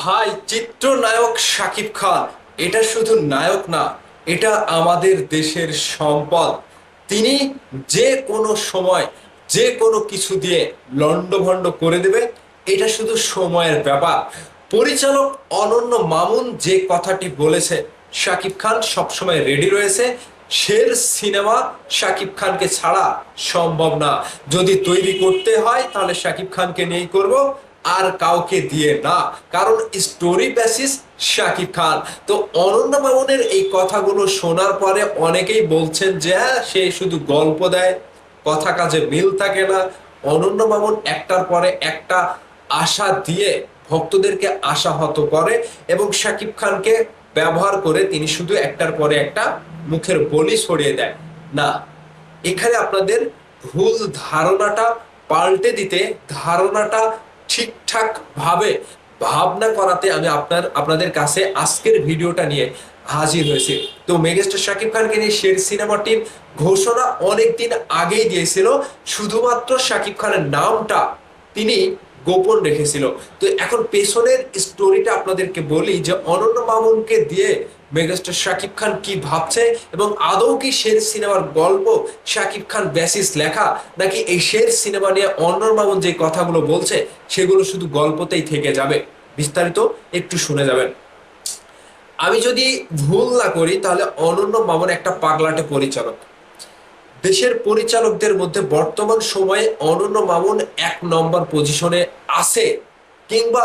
ভাই, চিত্রনায়ক শাকিব খান এটা শুধু নায়ক না, এটা আমাদের দেশের সম্পদ। তিনি যে কোনো সময় যে কোনো কিছু দিয়ে লণ্ডভণ্ড করে দেবে, এটা শুধু সময়ের ব্যাপার। পরিচালক অনন্য মামুন যে কথাটি বলেছে, শাকিব খান সবসময় রেডি রয়েছে। শের সিনেমা শাকিব খানকে ছাড়া সম্ভব না। যদি তৈরি করতে হয় তাহলে শাকিব খানকে নিয়েই করব, আর কাউকে দিয়ে না। কারণ স্টোরি বেসিস শাকিব খান। তো অনন্য মামুনের এই কথাগুলো শোনার পরে অনেকেই বলছেন যে হ্যাঁ, সে শুধু গল্প দেয়, কথা কাজে মিল থাকে না। অনন্য মামুন একটার পরে একটা আশা দিয়ে ভক্তদেরকে আশাহত করে এবং শাকিব খানকে ব্যবহার করে তিনি শুধু একটার পরে একটা মুখের বলি ছড়িয়ে দেয় না। এখানে আপনাদের ভুল ধারণাটা পাল্টে দিতে, ধারণাটা ঠিকঠাক ভাবে ভাবনা করাতে আমি আপনাদের কাছে আজকের ভিডিওটা নিয়ে হাজির হয়েছি। তো মেগাস্টার শাকিব খানকে নিয়ে শের সিনেমাটির ঘোষণা অনেকদিন আগেই দিয়েছিল, শুধুমাত্র শাকিব খানের নামটা তিনি গোপন রেখেছিল। তো এখন পেছনের স্টোরিটা আপনাদেরকে বলি যে অনন্য মামুনকে দিয়ে মেগাস্টার শাকিব খান কি ভাবছে এবং আদৌ কি শের সিনেমার গল্প শাকিব খান বেসিস লেখা, নাকি এই শের সিনেমা নিয়ে অনন্য মামুন যে কথাগুলো বলছে সেগুলো শুধু গল্পতেই থেকে যাবে। বিস্তারিত একটু শুনে যাবেন। আমি যদি ভুল না করি তাহলে অনন্য মামুন একটা পাগলাটে পরিচালক। দেশের পরিচালকদের মধ্যে বর্তমান সময়ে অনন্য মামুন 1 নম্বর পজিশনে আছে, কিংবা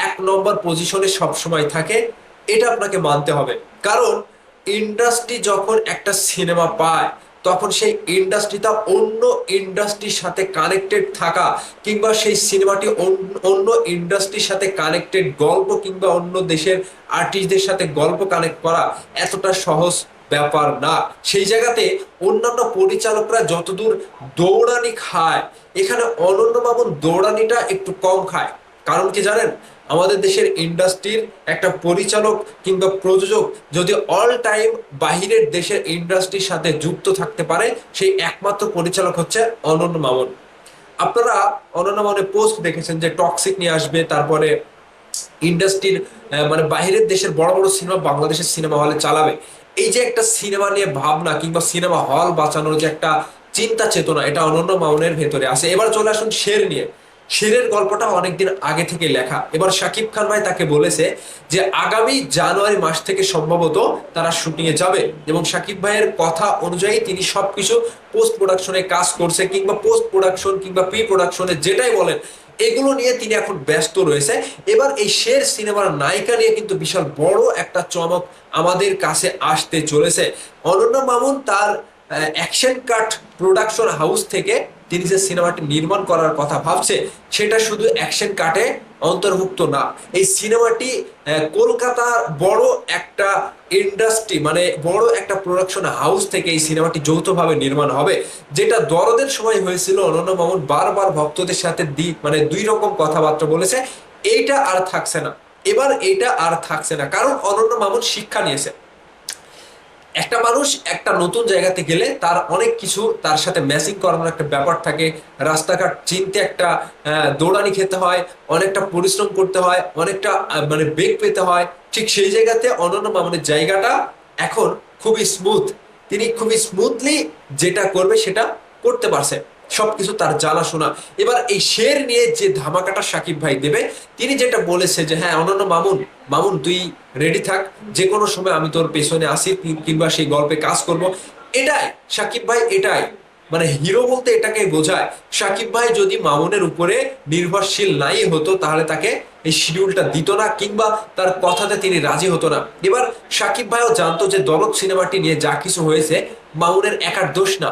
1 নম্বর পজিশনে সবসময় থাকে। এটা আপনাকে মানতে হবে। কারণ ইন্ডাস্ট্রি যখন একটা সিনেমা পায়, তখন সেই ইন্ডাস্ট্রিটা অন্য ইন্ডাস্ট্রির সাথে কানেক্টেড থাকা, কিংবা সেই সিনেমাটি অন্য ইন্ডাস্ট্রির সাথে কানেক্টেড গল্প, কিংবা অন্য দেশের আর্টিস্টদের সাথে গল্প কানেক্ট করা এতটা সহজ ব্যাপার না। সেই জায়গাতে অন্যান্য পরিচালকরা যতদূর দৌড়ানি খায়, এখানে অনন্য মামুন দৌড়ানিটা একটু কম খায়। কারণ কি জানেন, আমাদের দেশের ইন্ডাস্ট্রির একটা পরিচালক কিংবা প্রযোজক যদি অল টাইম বাহিরের দেশের ইন্ডাস্ট্রির সাথে যুক্ত থাকতে পারে, সেই একমাত্র পরিচালক হচ্ছে অনন্য মামুন। আপনারা অনন্য মামুনের পোস্ট দেখেছেন যে টক্সিক নিয়ে আসবে, তারপরে ইন্ডাস্ট্রির মানে বাইরের দেশের বড় বড় সিনেমা বাংলাদেশের সিনেমা হলে চালাবে। এই যে একটা সিনেমা নিয়ে ভাবনা কিংবা সিনেমা হল বাঁচানোর যে একটা চিন্তা চেতনা, এটা অনন্য মামুনের ভেতরে আছে। এবার চলে আসুন শের নিয়ে। শেরের গল্পটা অনেকদিন আগে থেকে লেখা। এবার শাকিব খান ভাই তাকে বলেছে যে আগামী জানুয়ারি মাস থেকে সম্ভবত তারা শুটিং এ যাবে, এবং শাকিব ভাইয়ের কথা অনুযায়ী তিনি সবকিছু পোস্ট প্রোডাকশনে কাজ করছে, কিংবা পোস্ট প্রোডাকশন কিংবা প্রি প্রোডাকশনে যেটাই বলেন, এগুলো নিয়ে তিনি এখন ব্যস্ত রয়েছে। এবার এই শের সিনেমার নায়িকা নিয়ে কিন্তু বিশাল বড় একটা চমক আমাদের কাছে আসতে চলেছে। অনন্য মামুন তার অ্যাকশন কাট প্রোডাকশন হাউস থেকে তিনি যে সিনেমাটি নির্মাণ করার কথা ভাবছে, সেটা শুধু অ্যাকশন কাটে অন্তর্ভুক্ত না। এই সিনেমাটি কলকাতার বড় একটা ইন্ডাস্ট্রি, মানে বড় একটা প্রোডাকশন হাউস থেকে এই সিনেমাটি যৌথভাবে নির্মাণ হবে। যেটা দরদের সময় হয়েছিল, অনন্য মামুন বারবার ভক্তদের সাথে মানে দুই রকম কথাবার্তা বলেছে। এইটা আর থাকছে না। এবার এইটা আর থাকছে না, কারণ অনন্য মামুন শিক্ষা নিয়েছে। একটা মানুষ একটা নতুন জায়গাতে গেলে তার অনেক কিছু তার সাথে ম্যাচিং করানোর একটা ব্যাপার থাকে। রাস্তাঘাট চিনতে একটা দৌড়ানি খেতে হয়, অনেকটা পরিশ্রম করতে হয়, অনেকটা মানে বেগ পেতে হয়। ঠিক সেই জায়গাতে অনন্য মামুনের জায়গাটা এখন খুবই স্মুথ। তিনি খুবই স্মুথলি যেটা করবে সেটা করতে পারছে, সবকিছু তার জানাশোনা। এবার এই শের নিয়ে যে ধামাকাটা সাকিব ভাই দেবে, তিনি যেটা বলেছে যে হ্যাঁ অনন্য মামুন, মামুন তুই রেডি থাক, যে কোনো সময় আমি তোর পেছনে আসি, কিংবা সেই গল্পে কাজ করব। এটাই সাকিব ভাই, এটাই মানে হিরো বলতে এটাকে বোঝায়। সাকিব ভাই যদি মামুনের উপরে নির্ভরশীল নাই হতো, তাহলে তাকে এই শিডিউলটা দিত না, কিংবা তার কথাতে তিনি রাজি হতো না। এবার সাকিব ভাইও জানতো যে দরদ সিনেমাটি নিয়ে যা কিছু হয়েছে মামুনের একার দোষ না।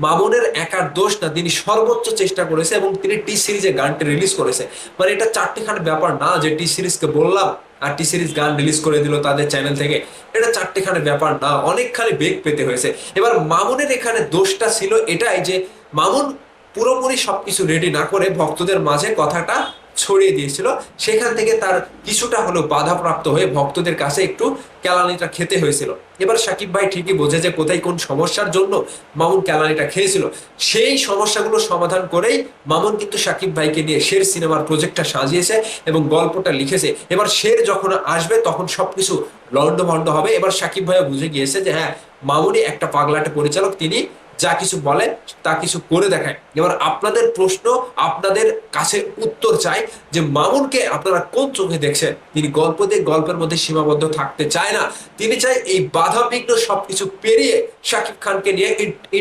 মামুনের একার দোষ না, তিনি সর্বোচ্চ চেষ্টা করেছে এবং তিনি টি সিরিজে গানটি রিলিজ করেছে। মানে এটা চারটিখানি ব্যাপার না যে টি সিরিজকে বললাম আর টি সিরিজ গান রিলিজ করে দিল তাদের চ্যানেল থেকে। এটা চারটিখানি ব্যাপার না, অনেকখানি বেগ পেতে হয়েছে। এবার মামুনের এখানে দোষটা ছিল এটাই যে মামুন পুরোপুরি সবকিছু রেডি না করে ভক্তদের মাঝে কথাটা ছড়িয়ে দিয়েছিল, সেখান থেকে তার কিছুটা হলেও বাধাপ্রাপ্ত হয়ে ভক্তদের কাছে একটু কেলানিটা খেতে হয়েছিল। এবার সাকিব ভাই ঠিকই বোঝে যে কোথায় কোন সমস্যার জন্য মামুন কেলানিটা খেয়েছিল। সেই সমস্যাগুলো সমাধান করেই মামুন কিন্তু সাকিব ভাইকে নিয়ে শের সিনেমার প্রজেক্টটা সাজিয়েছে এবং গল্পটা লিখেছে। এবার শের যখন আসবে তখন সবকিছু লন্ডভন্ড হবে। এবার সাকিব ভাইও বুঝে গিয়েছে যে হ্যাঁ, মামুনই একটা পাগলাটে পরিচালক, তিনি যা কিছু বলে তা কিছু করে দেখায়। এবার আপনাদের প্রশ্ন, আপনাদের কাছে উত্তর চাই যে মামুনকে আপনারা কোন চোখে দেখছেন? তিনি গল্প দিয়ে গল্পের মধ্যে সীমাবদ্ধ থাকতে চায় না, তিনি চায় এই বাধা বিঘ্ন সবকিছু পেরিয়ে শাকিব খানকে নিয়ে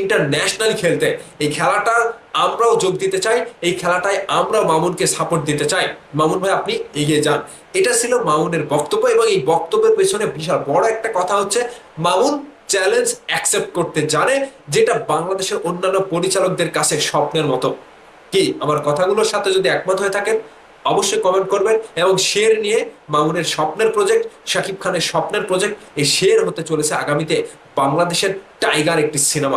ইন্টারন্যাশনাল খেলতে। এই খেলাটা আমরাও যোগ দিতে চাই, এই খেলাটায় আমরাও মামুনকে সাপোর্ট দিতে চাই। মামুন ভাই, আপনি এগিয়ে যান। এটা ছিল মামুনের বক্তব্য, এবং এই বক্তব্যের পেছনে বিশাল বড় একটা কথা হচ্ছে মামুন চ্যালেঞ্জ অ্যাকসেপ্ট করতে জানে, যেটা বাংলাদেশের অন্যান্য পরিচালকদের কাছে স্বপ্নের মতো। কি আমার কথাগুলোর সাথে যদি একমত হয়ে থাকেন অবশ্যই কমেন্ট করবেন। এবং শের নিয়ে মামুনের স্বপ্নের প্রজেক্ট, শাকিব খানের স্বপ্নের প্রজেক্ট, এই শের হতে চলেছে আগামীতে বাংলাদেশের টাইগার একটি সিনেমা।